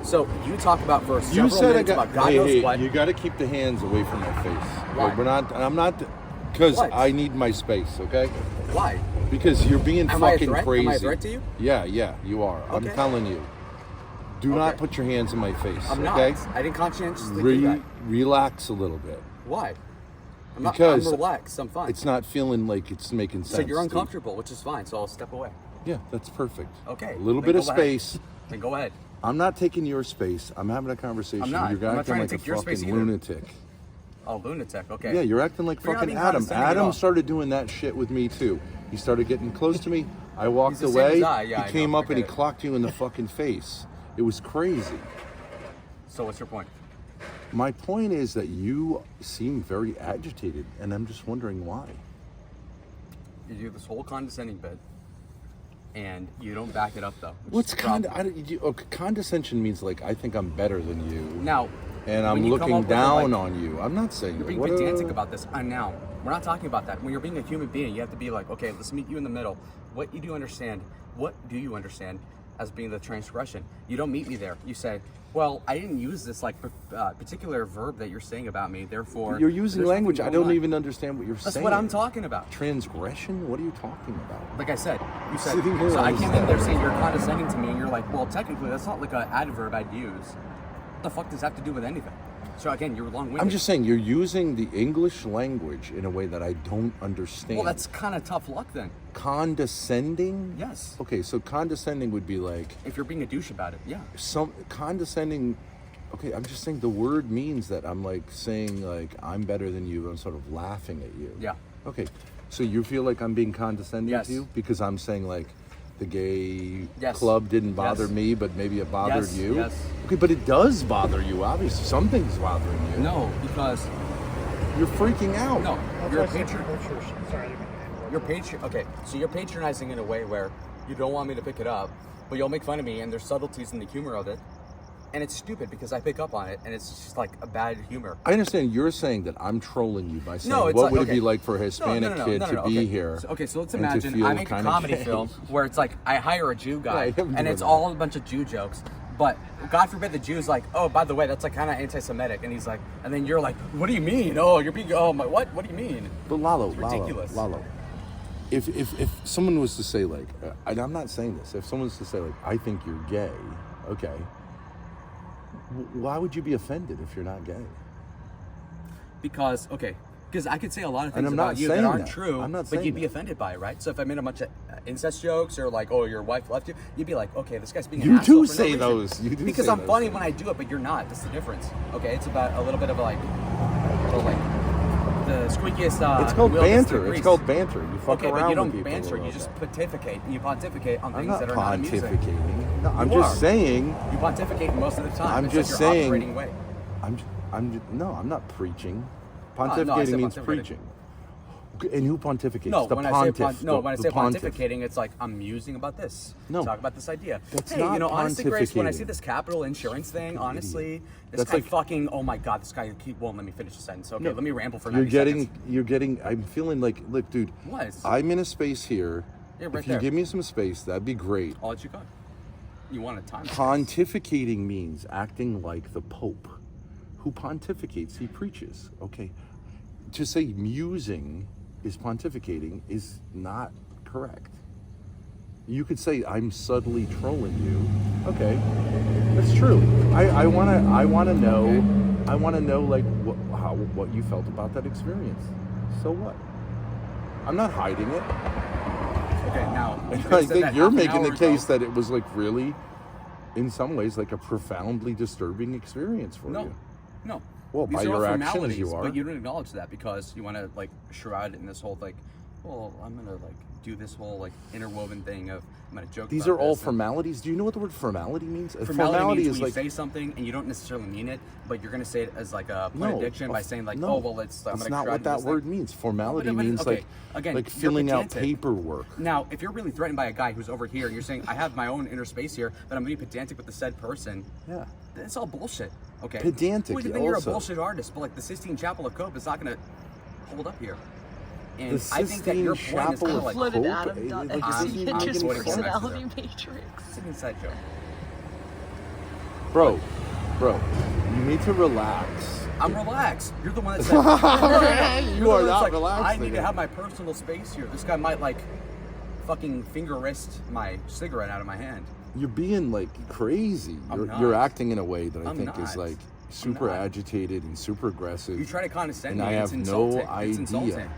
So you talk about for You several said minutes about God hey, knows hey, what. you got to keep the hands away from my face. Why? Like, I'm not, because What? I need my space, okay? Why? Because you're being Am I a fucking threat? crazy. Am I a threat to you? Yeah, you are. Okay. I'm telling you. Do not put your hands in my face, I'm okay? not. I didn't conscientiously do that. Relax a little bit. Why? I'm relaxed. I'm fine. It's not feeling like it's making sense. So you're uncomfortable, which is fine. So I'll step away. Yeah, that's perfect. Okay. A little bit of space. Then go ahead. I'm not taking your space. I'm having a conversation. I'm not. You're I'm not acting trying like to a take your space fucking either. lunatic. Oh, lunatic. Okay. Yeah, you're acting like But you're not fucking being Adam. condescending at all. Adam started doing that shit with me too. He started getting close to me. I walked He's the same away. as I. Yeah, he I came know. up I and he get it. clocked you in the fucking face. It was crazy. So what's your point? My point is that you seem very agitated, and I'm just wondering why. You do this whole condescending bit, and you don't back it up though. What's condescension means like I think I'm better than you. Now, and when I'm you come looking up with down on you. I'm not saying you're being pedantic about this. Now, we're not talking about that. When you're being a human being, you have to be like, okay, let's meet you in the middle. What do you understand as being the transgression? You don't meet me there. You say, well, I didn't use this like particular verb that you're saying about me. Therefore, you're using language. I don't even understand what you're That's saying. what I'm talking about. Transgression? What are you talking about? Like I said, you said. Sitting here So I on came this- in there saying you're condescending to me, and you're like, well, technically, that's not like an adverb I'd use. What the fuck does that have to do with anything? So again, you're long-winded. I'm just saying you're using the English language in a way that I don't understand. Well, that's kind of tough luck then. Condescending? Yes. Okay, so condescending would be like If you're being a douche about it, yeah. some condescending. Okay, I'm just saying the word means that I'm like saying like I'm better than you. I'm sort of laughing at you. Yeah. Okay, so you feel like I'm being condescending Yes. to you because I'm saying like the gay Yes. club didn't bother Yes. me, but maybe it bothered Yes, you. yes. Okay, but it does bother you. Obviously, something's bothering you. No, because You're freaking out. no, That's you're a why some patron. people are- sorry, I didn't mean to interrupt. Okay, so you're patronizing in a way where you don't want me to pick it up, but you'll make fun of me, and there's subtleties in the humor of it, and it's stupid because I pick up on it, and it's just like a bad humor. I understand you're saying that I'm trolling you by saying No, it's what like, would okay. it be like for a Hispanic kid to be okay. here. So let's and to imagine feel I make a kind of comedy gay. film where it's like I hire a Jew guy, Yeah, I'm and it's doing all a bunch of Jew jokes. But God forbid the Jew's like, oh, by the way, that's like kind of anti-Semitic, and he's like, and then you're like, what do you mean? Oh, you're being, oh my, what? What do you mean? But Lalo, It's ridiculous. Lalo. If someone was to say like, and I'm not saying this, if someone was to say like, I think you're gay, okay, why would you be offended if you're not gay? Because I could say a lot of And things I'm not about you that saying aren't that. true, I'm not but saying you'd be that. offended by it, right? So if I made a bunch of incest jokes or like, oh, your wife left you, you'd be like, okay, this guy's being an You asshole do for no say reason. those. You do because say I'm those funny things. when I do it, but you're not. That's the difference. Okay, it's about a little bit of like the squeakiest. It's called wheel gets banter. the It's grease. called banter. You fuck Okay, around but you don't with people. banter. a You little just bit. pontificate. You pontificate on I'm things not that are not amusing. pontificating. No, I'm You just are. saying. You pontificate most of the time. I'm It's just like your saying. operating way. I'm not preaching. No, I Pontificating said means pontificating. preaching. And who pontificates? No, the when pontiff. I say the pontiff. pontificating, it's like I'm musing about this. No. Talk about this idea. That's hey, not honestly, Grace, when I see pontificating. this capital insurance thing, honestly, this That's guy like- fucking, oh my god, this guy won't let me finish the sentence. Okay, No, let me ramble for You're 90 seconds. I'm feeling like, look, dude. What? I'm in a space here. Yeah, right if you there. give me some space, that'd be great. I'll let you go. You want a time? Pontificating means acting like the Pope. Who pontificates? He preaches. Okay. To say musing is pontificating is not correct. You could say I'm subtly trolling you. Okay. That's true. I wanna know Okay. I wanna know like what you felt about that experience. So what? I'm not hiding it. Okay, now. you I could've said think that you're half an making the hour case ago. that it was like really, in some ways, like a profoundly disturbing experience for you. No. Well, These by are all your actions, formalities, you are. But you don't acknowledge that because you want to like shroud it in this whole like, well, I'm gonna like do this whole like interwoven thing of I'm gonna joke. These about are all this and- formalities. Do you know what the word formality means? Formality means is when like you say something and you don't necessarily mean it, but you're gonna say it as like a no, benediction by saying like, no, oh well, it's I'm that's gonna not shroud what that this word thing. means. Formality But means okay, again, like you're filling out pedantic. paperwork. Now, if you're really threatened by a guy who's over here and you're saying I have my own inner space here, but I'm being pedantic with the said person, Yeah. that's all bullshit. Okay. Pedantic, Well, then you're a also. bullshit artist, but like the Sistine Chapel of Cope is not gonna hold up here. And The I think that your Sistine point is Chapel kind of of like What did Hope? Adam done? Like, I'm He this hit is his avoiding personality there. matrix. it's an inside joke. Bro, you need to relax. I'm relaxed. You're the one that said You are not like, relaxed. I need to have my personal space here. This guy might like fucking finger wrist my cigarette out of my hand. You're being like crazy. You're acting in a way that I think is like super agitated and super aggressive. You try to condescend and me. I have no idea.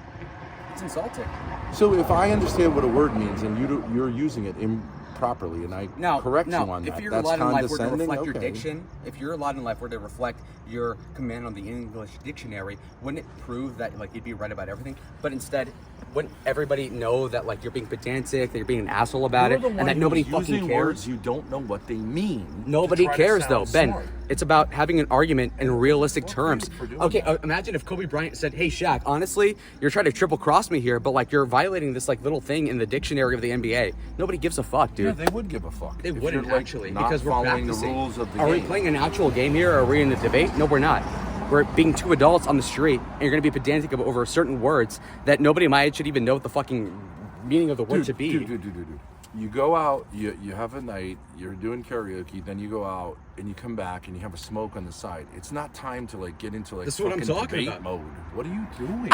It's insulting. So if I understand what a word means and you're using it improperly, and I correct you on that, if you're that's allowed in life where to condescending. reflect your diction, if you're allowed in life where to reflect your command on the English dictionary, wouldn't it prove that like you'd be right about everything? But instead, wouldn't everybody know that like you're being pedantic, that you're being an asshole about it, and that nobody fucking cares? Words you don't know what they mean. Nobody cares though, Ben. Smart. It's about having an argument in realistic terms. Okay, imagine if Kobe Bryant said, "Hey Shaq, honestly, you're trying to triple cross me here, but like you're violating this like little thing in the dictionary of the NBA." Nobody gives a fuck, dude. Yeah, they would give a fuck. They if wouldn't you're, like, actually, not because we're following practicing. the rules of the Are game. we playing an actual game here, or are we in a debate? No, we're not. We're being two adults on the street, and you're going to be pedantic over certain words that nobody my age should even know what the fucking meaning of the word should be. Dude. You go out, you have a night, you're doing karaoke, then you go out and you come back and you have a smoke on the side. It's not time to like get into like This is what I'm fucking talking debate about. mode. What are you doing?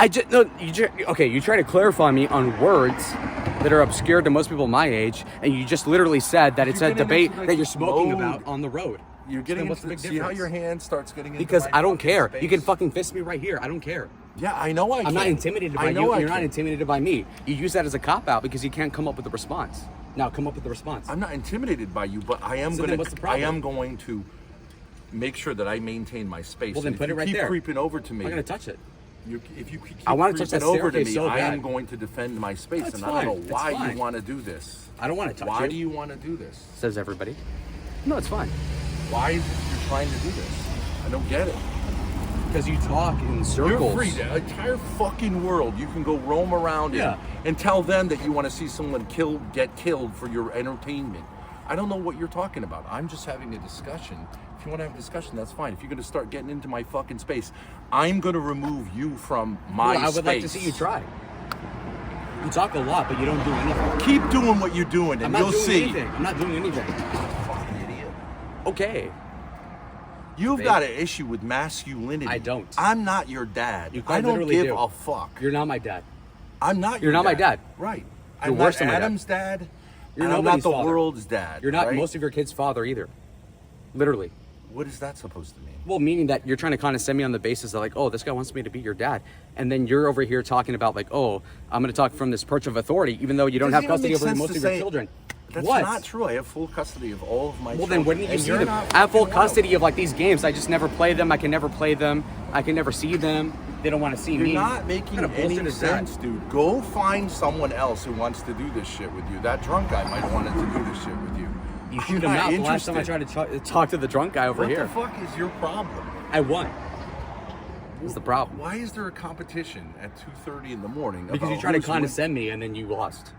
You try to clarify me on words that are obscure to most people my age, and you just literally said that it's a debate that you're smoking about on the road. You're getting what's the into big see how difference? your hand starts getting into Because my I don't fucking care. space? You can fucking fist me right here. I don't care. Yeah, I know I can. I'm not intimidated by I know you. I You're not can. intimidated by me. You use that as a cop out because you can't come up with a response. Now come up with the response. I'm not intimidated by you, but I am So then what's the problem? going to make sure that I maintain my space. Well, then And put if it right you there. keep creeping over to me. I'm gonna touch it. If you keep I wanna touch creeping that over to staircase me, so I bad. am going to defend my space, That's and fine. I don't know It's why fine. you want to do this. I don't want to touch Why you. do you want to do this? Says everybody. No, it's fine. Why is it you're trying to do this? I don't get it. Because you talk in circles. You're free. The entire fucking world. You can go roam around Yeah. and tell them that you want to see someone get killed for your entertainment. I don't know what you're talking about. I'm just having a discussion. If you want to have a discussion, that's fine. If you're going to start getting into my fucking space, I'm going to remove you from my Well, I would space. like to see you try. You talk a lot, but you don't do anything. Keep doing what you're doing, I'm and not you'll doing see. anything. I'm not doing anything. Fucking idiot. Okay. You've got an issue with masculinity. I don't. I'm not your dad. You quite I don't literally give do. a fuck. You're not my dad. I'm not. You're your not my dad. Right. You're I'm worse not than my dad. Adam's dad. You're and I'm not nobody's the father. world's dad. You're not right? most of your kids' father either. Literally. What is that supposed to mean? Well, meaning that you're trying to condescend me on the basis of like, oh, this guy wants me to be your dad. And then you're over here talking about like, oh, I'm going to talk from this perch of authority, even though you don't have custody over most of your children. That's What? not true. I have full custody of all of my Well, children. then wouldn't you and see you're them? not I have full fucking one of custody of like these games. I just never play them. I can never play them. I can never see them. They don't want to see You're me. not making What kind of bullshit any is that? sense, dude. Go find someone else who wants to do this shit with you. That drunk guy might have wanted to do this shit with you. You I'm shoot him not out. The last time I interested. tried to talk to the drunk guy over What here, the fuck is your problem? I won. What's the problem? Why is there a competition at 2:30 in the morning? Because about you tried to who's winning? condescend me and then you lost.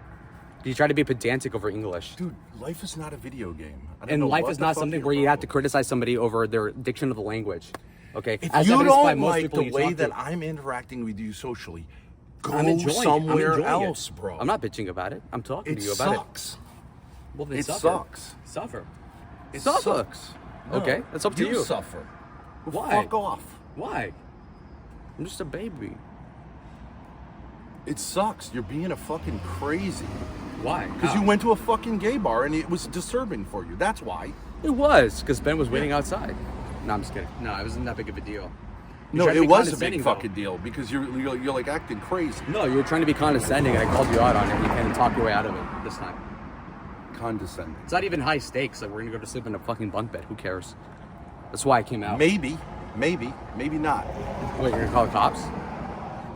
You tried to be pedantic over English. Dude, life is not a video game. I don't And know life what is the not fuck something your where you have to problem is. criticize somebody over their diction of the language. Okay? If As you evidenced by don't most like people the you way talk to. that I'm interacting with you socially, go I'm enjoying it. somewhere I'm enjoying else, it. bro. I'm not bitching about it. I'm talking It to you about sucks. it. Well, then It suffer. sucks. Suffer. It Suffer. sucks. Okay, that's up to you. Suffer. Why? Fuck off. Why? I'm just a baby. It sucks. You're being a fucking crazy. Why? Because you went to a fucking gay bar and it was disturbing for you. That's why. It was, because Ben was waiting outside. No, I'm just kidding. No, it wasn't that big of a deal. You No, tried to it be was a condescending, big though. fucking deal because you're like acting crazy. No, you were trying to be condescending, and I called you out on it, and you can't talk your way out of it this time. Condescending. It's not even high stakes. Like, we're gonna go to sleep in a fucking bunk bed. Who cares? That's why I came out. Maybe not. Wait, you're gonna call the cops?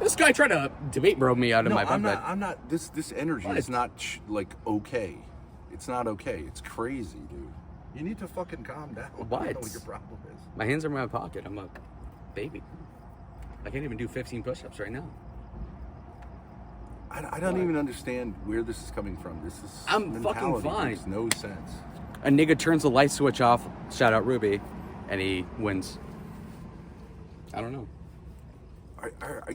This guy tried to debate bro me out of No, my bunk bed. I'm not. This energy What? is not like okay. It's not okay. It's crazy, dude. You need to fucking calm down. What? I don't know what your problem is. My hands are in my pocket. I'm a baby. I can't even do 15 push-ups right now. I don't even understand where this is coming from. This is I'm fucking mentality fine. makes no sense. A nigga turns the light switch off, shout out Ruby, and he wins. I don't know.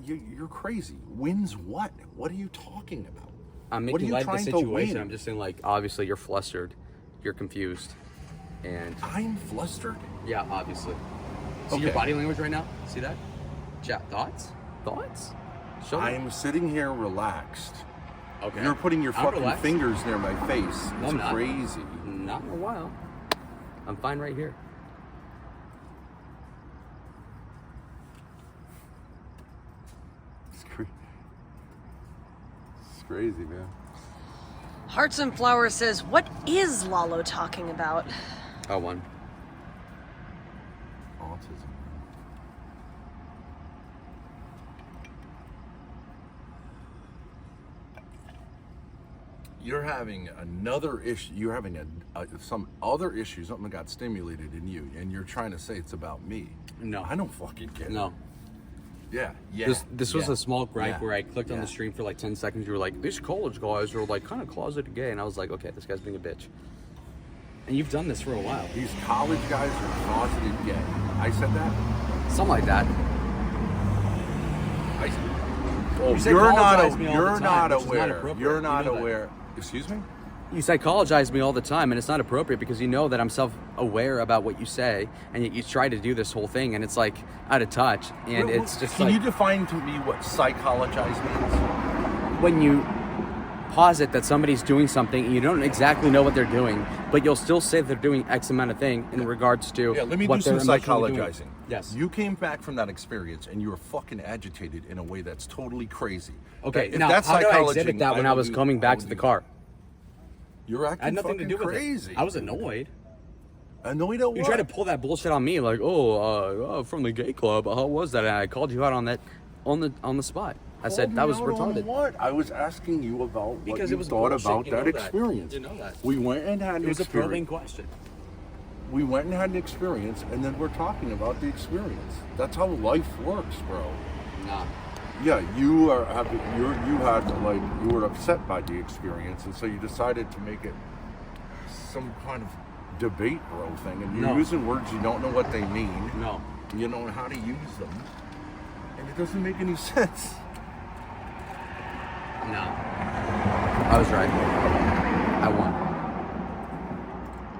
You're crazy. Wins what? What are you talking about? I'm What are making you light of the trying to situation. win? I'm just saying, like, obviously you're flustered. You're confused. And I'm flustered. yeah, obviously. See Okay. your body language right now? See that? Chat, thoughts? Show me. I'm sitting here relaxed. Okay. You're putting your I'm fucking relaxed. fingers near my face. No, It's I'm not. crazy. Not in a while. I'm fine right here. It's crazy, man. Hearts and Flowers says, what is Lalo talking about? Oh, one. Autism. You're having another issue. You're having some other issue. Something got stimulated in you, and you're trying to say it's about me. No. I don't fucking get it. No. Yeah. This was a small gripe Yeah. where I clicked on Yeah. the stream for like 10 seconds. You were like, these college guys are like kind of closeted gay. And I was like, okay, this guy's being a bitch. And you've done this for a while. These college guys are closeted gay. I said that. Something like that. Oh, say you're apologize me all the you're time, not which is not aware. appropriate. You're You not know that. aware. Excuse me? You psychologize me all the time, and it's not appropriate because you know that I'm self-aware about what you say, and yet you try to do this whole thing, and it's like out of touch, and it's just Can like you define to me what psychologize means? when you posit that somebody's doing something and you don't exactly know what they're doing, but you'll still say they're doing X amount of thing in regards to Yeah, let me what do some they're emotionally psychologizing. doing. Yes. You came back from that experience and you were fucking agitated in a way that's totally crazy. Okay, If now that's how do I psychology, exhibit that when I would was do- coming I back would to the do car? that. You're acting I had nothing to fucking do with crazy. it. I was annoyed. Annoyed at You what? tried to pull that bullshit on me, like, from the gay club. How was that? And I called you out on that, on the spot. I said that was Called me out on retarded. What? I was asking you about what Because you it was thought bullshit, about you that know that. experience. You know that. We went and had an It was a probing experience. question. We went and had an experience, and then we're talking about the experience. That's how life works, bro. Nah. Yeah, you were upset by the experience, and so you decided to make it some kind of debate, bro, thing, and you're No. using words you don't know what they mean. No. You don't know how to use them, and it doesn't make any sense. No. I was right. I won.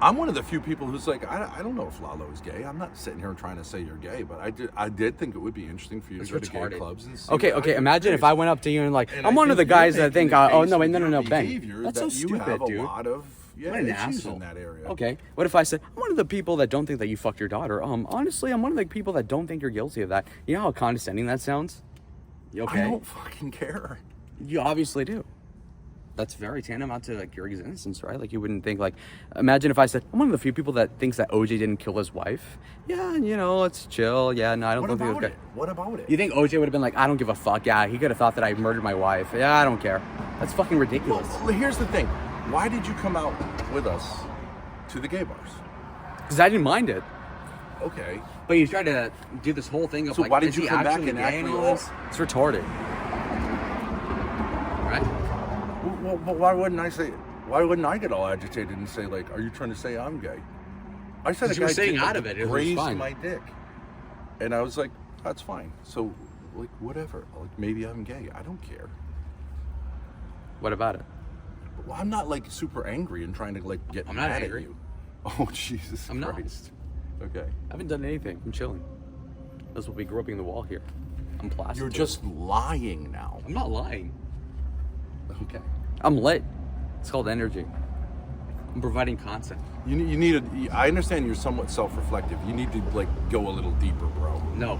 I'm one of the few people who's like, I don't know if Lalo is gay. I'm not sitting here trying to say you're gay, but I did think it would be interesting for you It's to go to gay retarded. clubs and see. Okay, what okay. I Imagine if I went up to you and like, And I'm I one of the think you're guys that making think, the oh case no, wait, with no, no, your no, Ben. behavior That's so that you stupid, have dude. a lot of What an issues asshole. in that area. Okay. What if I said, I'm one of the people that don't think that you fucked your daughter? Honestly, I'm one of the people that don't think you're guilty of that. You know how condescending that sounds? You okay? I don't fucking care. You obviously do. That's very tantamount to like your existence, right? Like you wouldn't think like, imagine if I said, I'm one of the few people that thinks that OJ didn't kill his wife. Yeah, you know, let's chill. Yeah, no, I don't What think it was about good. it? What about it? You think OJ would have been like, I don't give a fuck. Yeah, he could have thought that I murdered my wife. Yeah, I don't care. That's fucking ridiculous. Well, here's the thing. Why did you come out with us to the gay bars? Because I didn't mind it. Okay. But you tried to do this whole thing of So like, why did is you he come back actually and gay act all like- this? It's retarded. Right? Well, why wouldn't I say? Why wouldn't I get all agitated and say like, "Are you trying to say I'm gay?" I said a Because you were guy saying did, out of it was raised fine. my dick, and I was like, "That's fine." So, like, whatever. Like, maybe I'm gay. I don't care. What about it? Well, I'm not like super angry and trying to like get I'm not mad angry. at you. Oh Jesus I'm not. Christ. Okay. I haven't done anything. I'm chilling. That's what we groping the wall here. I'm placid. You're just lying now. I'm not lying. Okay. I'm lit. It's called energy. I'm providing content. You need a. I understand you're somewhat self-reflective. You need to like go a little deeper, bro. No.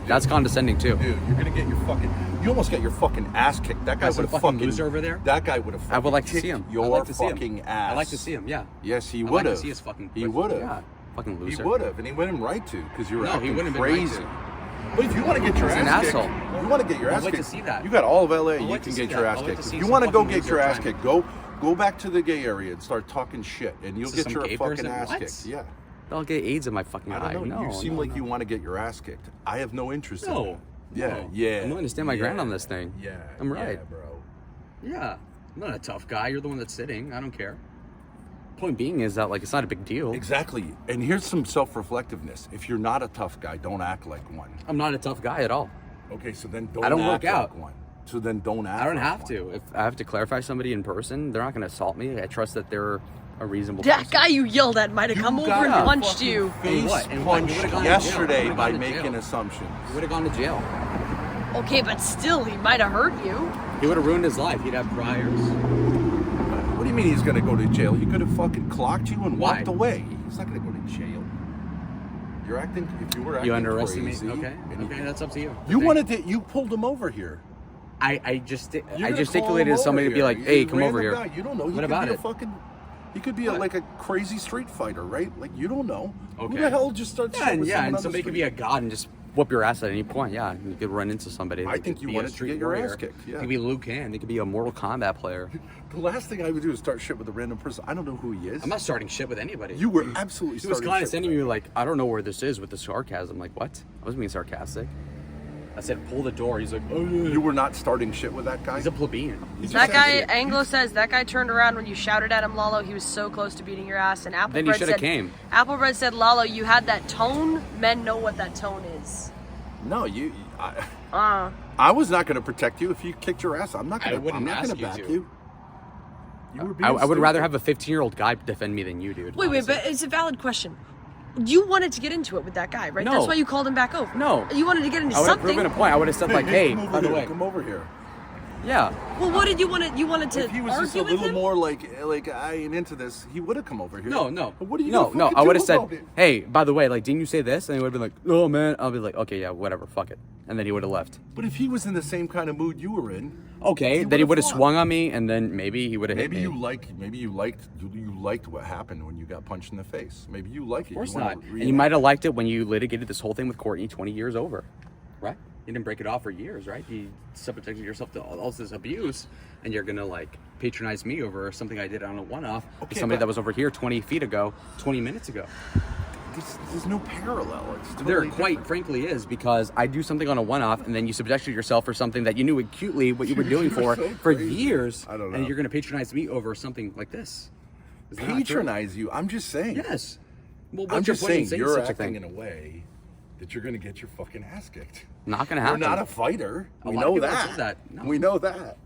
That's condescending too. Dude, you're gonna get your fucking. You almost got your fucking ass kicked. That guy Got some would have fucking fucking loser over there? That guy would have. I would like to kicked see him. Your I'd like to see him. fucking ass. I'd like to see him, yeah. Yes, he I'd would like have. to see his fucking He pussy. would have. Yeah. Fucking He loser. would have, and he wouldn't right to because you're No, he acting wouldn't have been right crazy. to. But if you want to get your He's an ass kicked, asshole. you want to get your I'd ass like to kicked. see that. You got all of LA. I'd You like to can see get your that. ass I'd like kicked. to If see you some want to go fucking get your loser ass trying. kicked, go back to the gay area and start talking shit, and you'll Is get this your some gay fucking person? ass What? kicked. Yeah. I'll get AIDS in my fucking I eye. don't know. No, You seem no, like no. you want to get your ass kicked. I have no interest in No. that. Yeah, No. yeah. I'm willing to stand my ground on this thing. Yeah, I'm right. yeah, bro. Yeah. I'm not a tough guy. You're the one that's sitting. I don't care. Point being is that like it's not a big deal. Exactly. And here's some self-reflectiveness. If you're not a tough guy, don't act like one. I'm not a tough guy at all. Okay, so then don't. I don't act work out. like one. So then don't act. I don't like have one. to. If I have to clarify somebody in person, they're not going to assault me. I trust that they're a reasonable That person. guy you yelled at might have come over and got punched fucking you. Face what? And what? You punched would've gone to jail. yesterday You would've by gone to making jail. assumptions. He would have gone to jail. Okay, but still, he might have hurt you. He would have ruined his life. He'd have priors. What do you mean he's gonna go to jail? He could have fucking clocked you and Why? walked away. He's not gonna go to jail. You're acting. If you were acting You underestimate. crazy, Okay. and Okay, that's up to you. You wanted to. You pulled him over here. I You're gonna gesticulated call to him somebody over to be like, here. "Hey, You come over random here." guy. You don't know. He What could about be it? a fucking. He could be What? like a crazy street fighter, right? Like you don't know. Who Okay. the hell just starts? Yeah, and, with yeah, someone and on the somebody could be street? a god and just whoop your ass at any point. Yeah, you could run into somebody. I They think could you be a wanted to street get your ass warrior. kicked, yeah. It could be Liu Kang. It could be a Mortal Kombat player. The last thing I would do is start shit with a random person. I don't know who he is. I'm not starting shit with anybody. You were absolutely. He was starting shit condescending with me him. like, I don't know where this is with the sarcasm. Like, what? I wasn't being sarcastic. I said, pull the door. He's like, oh, yeah. You were not starting shit with that guy. He's a plebeian. He's That just guy, an idiot. Anglo says, that guy turned around when you shouted at him, Lalo. He was so close to beating your ass. And Then he Applebread shoulda said, came. Applebread said, Lalo, you had that tone. Men know what that tone is. No, you. I was not going to protect you if you kicked your ass. I'm not going to. I'm wouldn't not going ask to you back to. you. You were being I would stupid. rather have a 15-year-old guy defend me than you, dude. Wait, honestly. but it's a valid question. You wanted to get into it with that guy, right? No. That's why you called him back over. No. You wanted to get into I would have something. proven a point. I would have said like, hey, come over by the here. way, Come over here. yeah. Well, what did you want to? You wanted to If he was just a argue with little him? more like I ain't into this, he would have come over here. No. But what are you No, gonna no. fucking I do would have said, about it? hey, by the way, like, didn't you say this? And he would have been like, oh man. I'll be like, okay, yeah, whatever, fuck it. And then he would have left. But if he was in the same kind of mood you were in, Okay, then he would have fought. swung on me, and then maybe he would have hit Maybe me. you liked what happened when you got punched in the face. Maybe you like it. Of course you wanna not. And reenact you might have it. liked it when you litigated this whole thing with Courtney 20 years over, right? You didn't break it off for years, right? You subjected yourself to all this abuse, and you're gonna like patronize me over something I did on a one-off with Okay, somebody but- that was over here 20 feet ago, 20 minutes ago. There's no parallel. It's totally There quite different. frankly is, because I do something on a one-off, and then you subjected yourself for something that you knew acutely what you were doing You're for so for crazy. years, I don't know. and you're gonna patronize me over something like this. Is that not true? Patronize you. I'm just saying. Yes. Well, I'm what's your just point in saying you're such a acting thing? in a way that you're going to get your fucking ass kicked. Not gonna You're happen. not a fighter. A We lot of know people have that. said that. No. We know that.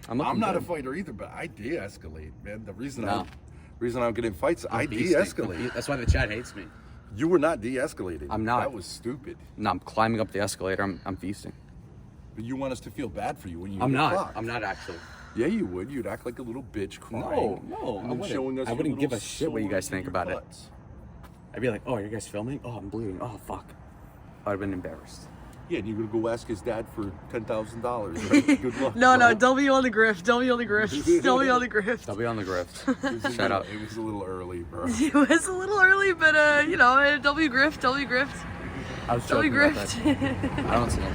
I'm looking not a good. fighter either, but I de-escalate, man. The reason No. I'm getting in fights, I Beasting. de-escalate. That's why the chat hates me. You were not de-escalating. I'm not. That was stupid. No, I'm climbing up the escalator. I'm feasting. But you want us to feel bad for you when you I'm get not. fucked. I'm not actually. Yeah, you would. You'd act like a little bitch crying. No, and I then wouldn't. showing us I your wouldn't give little a shit what you guys sores in think your about it. butts. I'd be like, oh, you guys filming? Oh, I'm bleeding. Oh, fuck. I'd have been embarrassed. Yeah, and you're gonna go ask his dad for $10,000. Right? Good luck. No, bro. don't be on the grift. Don't be on the grift. Don't be on the grift. I'll be on the grift. It was a Shut little- up. It was a little early, bro. It was a little early, but don't be grift. Don't be grift. I was Don't be joking about grift. that. I don't see it.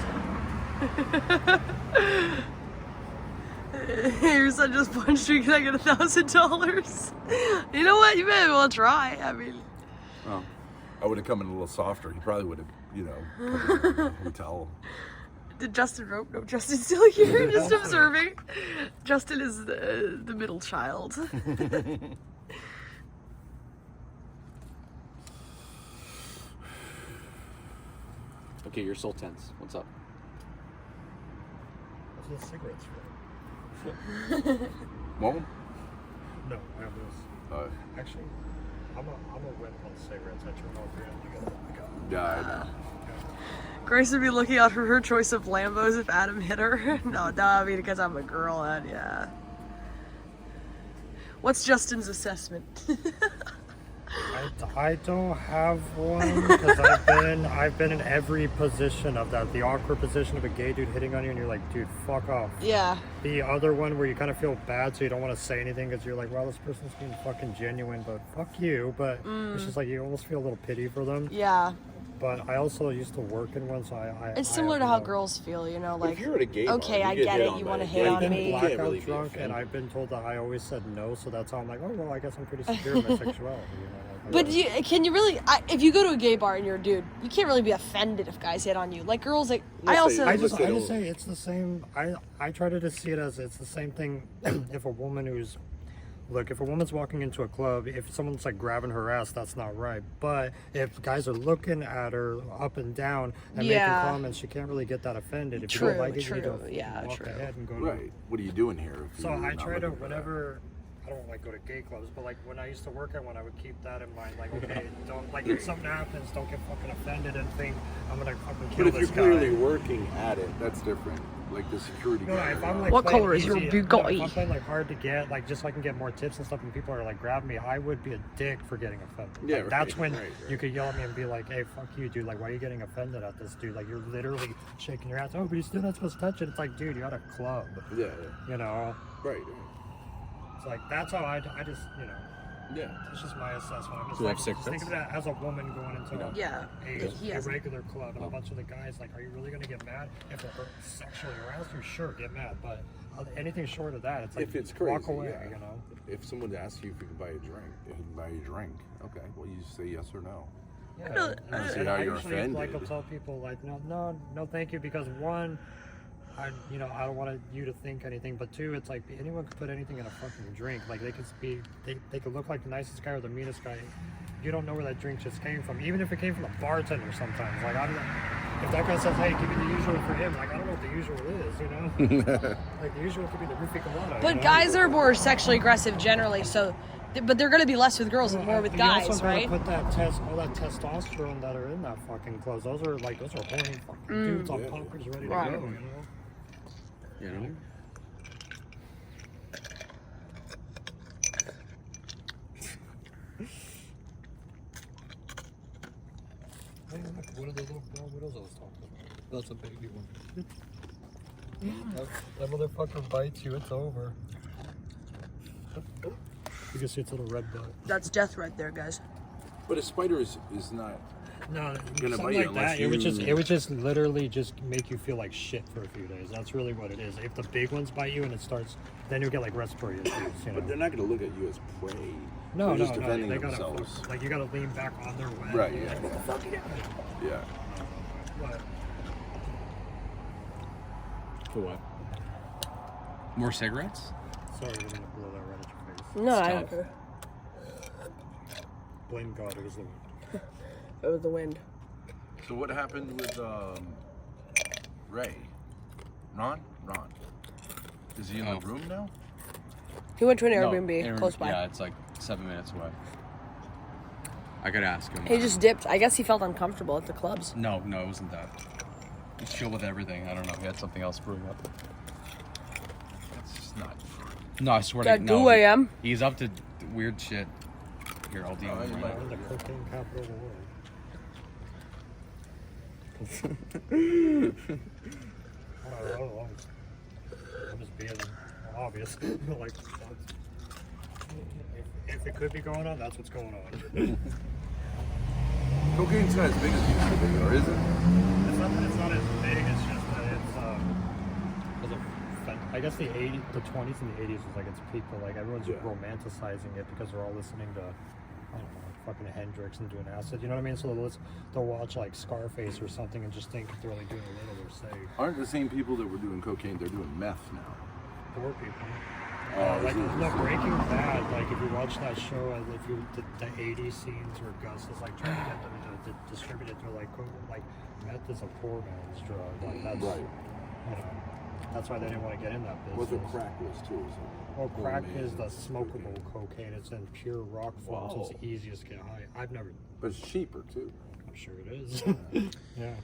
Your son just punched me. Can I get $1,000? You know what? You may as well try. I mean, Oh. I would have come in a little softer. He probably would have, come in the hotel. did Justin rope? No, Justin's still here, just observing. Justin is the middle child. Okay, you're so tense. What's up? What's the cigarettes for? Well, No, I have this. Actually, I'm a wet on cigarettes. I turn off grand. You got yeah, Grace would be looking out for her choice of Lambos if Adam hit her. No, I mean, because I'm a girl, and yeah. What's Justin's assessment? I don't have one because I've been in every position of that. The awkward position of a gay dude hitting on you, and you're like, dude, fuck off. Yeah. The other one where you kind of feel bad, so you don't want to say anything because you're like, well, this person's being fucking genuine, but fuck you. But it's just like you almost feel a little pity for them. Yeah. But I also used to work in one, so It's I similar have to how no- girls feel, like, if you're at a gay bar, okay, you I get get hit it, on you by want to a hit gay on I've been me. can't blackout really be drunk, and offended. I've been told that I always said no, so that's how I'm like, oh, well, I guess I'm pretty secure in my sexuality. But can you really, if you go to a gay bar and you're a dude, you can't really be offended if guys hit on you. Like, girls, like, I Unless they- also... I Unless just they don't- say it's the same. I try to just see it as it's the same thing. If a woman who's, look, if a woman's walking into a club, if someone's like grabbing her ass, that's not right. But if guys are looking at her up and down and Yeah. making comments, she can't really get that offended. If you True, don't like it, you need true. to Yeah, walk true. ahead and go. Right. What are you doing here? if So you're I not try to looking for that? I don't like go to gay clubs, but like when I used to work at one, I would keep that in mind. Like, okay, don't like if something happens, don't get fucking offended and think I'm gonna fucking kill But if this you're clearly guy. working at it, that's different. Like the security No, guy. if I'm like What playing color is your easy, Bugatti? If I'm playing like hard to get, like just so I can get more tips and stuff, and people are like grabbing me, I would be a dick for getting offended. Yeah, Like, that's right, when right. you could yell at me and be like, "Hey, fuck you, dude! Like, why are you getting offended at this dude? Like, you're literally shaking your ass. Oh, but you're still not supposed to touch it. It's like, dude, you're at a club. Yeah, You know, right. it's like that's how I just Yeah. It's just my assessment. I'm just, Do you like, have sick just think fits? of that as a woman going into Yeah. He a has. regular club and a bunch of the guys like, are you really gonna get mad if they're sexually aroused you? Sure, get mad, but anything short of that, it's like If it's crazy, walk away. yeah. You know. If someone asks you if you can buy a drink, they can buy you a drink. Okay, well you just say yes or no. Yeah. don't- And see how I you're usually offended. like will tell people like, no, thank you, because one, I don't want you to think anything, but two, it's like anyone could put anything in a fucking drink. Like they could look like the nicest guy or the meanest guy. You don't know where that drink just came from, even if it came from the bartender. Sometimes, like if that guy says, "Hey, give me the usual for him," like I don't know what the usual is, you know. Like the usual could be the roofie colada. But you know? guys are more sexually aggressive generally, so but they're gonna be less with girls and more with You guys, also gotta right? Put all that testosterone that are in that fucking clothes. Those are horny fucking dudes on pumpers ready to Right. go. You know. You know? Hey, look, one of the little brown widows I was talking about. That's a baby one. that motherfucker bites you, it's over. You can see its little red butt. That's death right there, guys. But a spider is not No, gonna something bite you like unless that. you. It would just literally just make you feel like shit for a few days. That's really what it is. If the big ones bite you and it starts, then you'll get like respiratory issues. You know. But they're not gonna look at you as prey. No, they're no, just defending they gotta themselves. like you gotta lean back on their web. Right, You're yeah. like, what the fuck you doing? Yeah. But For what? More cigarettes? sorry, we're gonna blow that right at your face. No, I Stop. don't care. Blame God, it was the wind. It was the wind. So what happened with Ray? Ron? Is he in the room now? He went to an No, Airbnb close by. Yeah, it's like 7 minutes away. I could ask him. He just dipped. I guess he felt uncomfortable at the clubs. No, it wasn't that. He's chill with everything. I don't know. He had something else brewing up. That's just not true. No, I swear to At God. 2 a.m. He's up to weird shit. Here, I'll deal with you him might- right We're in the cocaine capital of the world. I don't know. I'm just being obvious. Like, if it could be going on, that's what's going on. Cocaine's not as big as it used to be, or is it? It's not as big. It's just that I guess the 20s and the 80s was like its peak, but like everyone's Yeah. romanticizing it because they're all listening to, I don't know, like fucking Hendrix and doing acid. You know what I mean? So they'll watch like Scarface or something and just think if they're only doing a little, they're safe. Aren't the same people that were doing cocaine, they're doing meth now? Poor people. Oh, Like is it- no, Breaking Bad. Like if you watch that show, and if you the 80s scenes where Gus is like trying to get them to distribute it, they're like, like meth is a poor man's drug. Like that's Right. you know, that's why they didn't want to get in that business. What's what crack was too. So Well, crack homemade is the smokable cocaine. It's in pure rock form, so it's Whoa. the easiest to get high. I've never. But it's cheaper too. I'm sure it is. Yeah.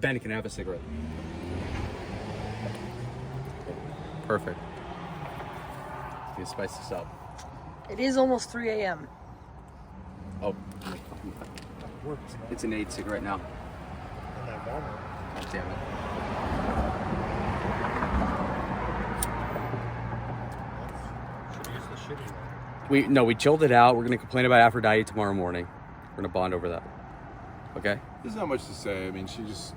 Ben, can I have a cigarette? Perfect. You spice this up. It is almost 3 a.m. Oh, Works. it's an 8 cigarette now. In that Walmart. God damn it. Should use the shitty one. We chilled it out. We're gonna complain about Aphrodite tomorrow morning. We're gonna bond over that. Okay? There's not much to say. I mean, she just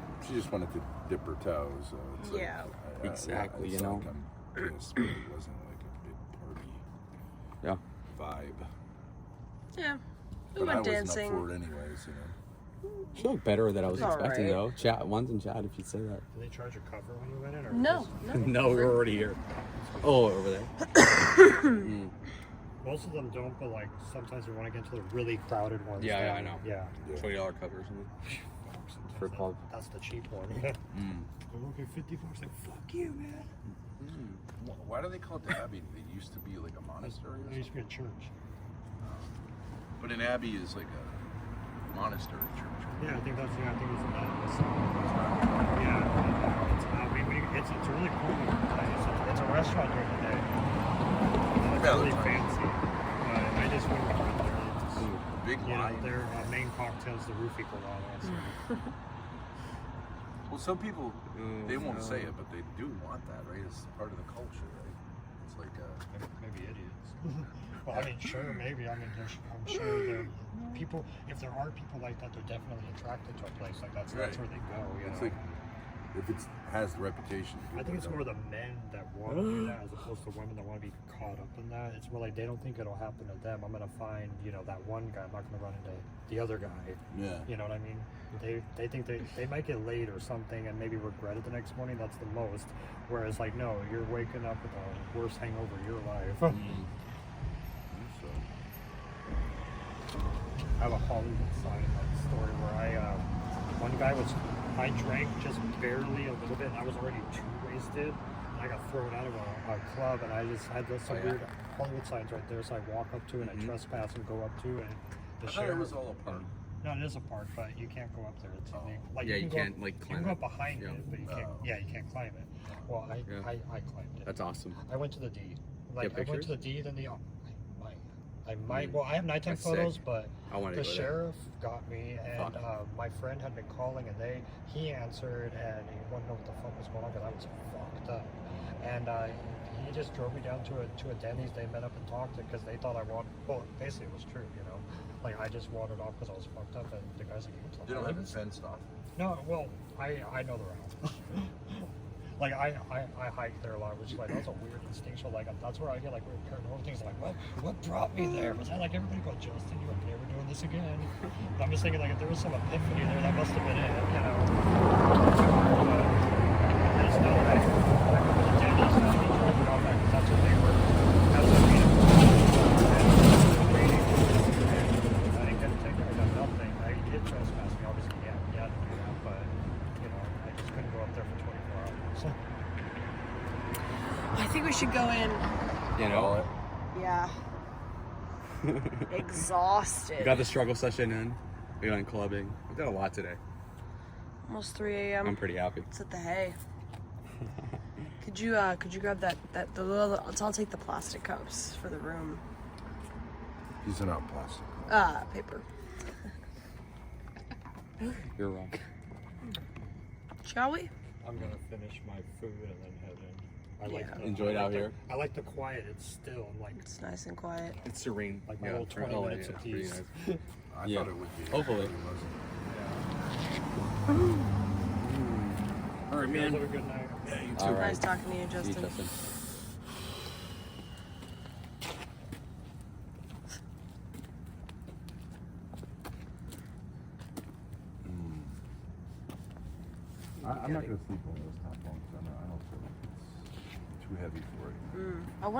wanted to dip her toe. So it's like, Yeah. Exactly, it's you know. Like I'm pissed, but it wasn't like a big party Yeah. vibe. Yeah. We But I went wasn't dancing. up for it anyways, you know. She looked better than I was It's all expecting, right. though. Chat, one's in chat if you'd say that. Did they charge a cover when you went in? Or No, just- no. No, we were already here. Oh, over there. Most of them don't, but like sometimes we want to get into the really crowded ones. Yeah, that- I know. Yeah. $20 covers. For a club. That's the cheap one. Mm. They're looking $50. Like, fuck you, man. Why do they call it the abbey? It used to be like a monastery. It used to be a church. But an abbey is like a monastery church. Yeah, I think it's an abbey. Yeah, it's a really cool looking place. It's a restaurant during the day. It's Yeah, really that's right. fancy. I just went there. It's, Big you know, line. their main cocktail is the roofie colada. So. Well, some people they won't say it, but they do want that, right? It's part of the culture, right? It's like Maybe idiots. Well, I mean, sure, maybe. I mean, I'm sure there people. If there are people like that, they're definitely attracted to a place like that. So that's Right. where they go. You it's know? like if it has the reputation. I think it's more the men that want to do that as opposed to women that want to be caught up in that. It's more like they don't think it'll happen to them. I'm gonna find, you know, that one guy. I'm not gonna run into the other guy. Yeah. You know what I mean? They think they might get laid or something and maybe regret it the next morning. That's the most. Whereas like no, you're waking up with the worst hangover of your life. I have a Hollywood sign story where one guy I drank just barely a little bit and I was already too wasted. And I got thrown out of a club and I just had some weird Hollywood signs right there. So I walk up to it and I trespass and go up to it. And I thought it was all a park. No, it is a park, but you can't go up there. It's illegal. Like, Yeah, you can go can't, up, like, you climb can go it. up behind Yeah. it, but you can't. Yeah, you can't climb it. Well, I climbed it. That's awesome. I went to the D. Like Get I went to the pictures? D, then the. I might. Well, I have nighttime That's photos, sick. but I want to the go there. sheriff got me, and Fuck. my friend had been calling, and he answered, and he wanted to know what the fuck was going on because I was fucked up, and he just drove me down to a Denny's. They met up and talked because they thought I wanted. Well, basically it was true, you know. Like I just wandered off because I was fucked up, and the guy's like, They don't have it fenced off. No, well, I know the route. Like I hike there a lot, which is like that's a weird instinctual. Like that's where I get like weird paranormal things. Like what brought me there? Was that like everybody go, Justin, you are never doing this again? But I'm just thinking like if there was some epiphany there, that must have been it. You know. But I just know that I go to the Denny's and he drove me off that because that's what they were. That's what we did. I didn't get a ticket. I got nothing. He did trespass me. Obviously, yeah, he had to do that, but you know, I just couldn't go up there for 24 hours. I think we should go in. You know, Yeah. Exhausted. we got the struggle session in. We went clubbing. We did a lot today. Almost 3 a.m. I'm pretty happy. It's at the hay. Could you grab the little? I'll take the plastic cups for the room. These are not plastic. Paper. You're wrong. Shall we? I'm gonna finish my food and then head in. I like Yeah. the, Enjoy it I like out the- here. I like the quiet. It's still. I'm like It's nice and quiet. It's serene. my little 20 Oh, minutes yeah, of pretty peace. nice. I Yeah. thought it would be. Hopefully. It wasn't. All right, You guys have a good night. Yeah, you too. All right. Nice talking to you, See you, Justin. Justin. I'm not gonna sleep on those top bunks. I don't feel like it's too heavy for it. I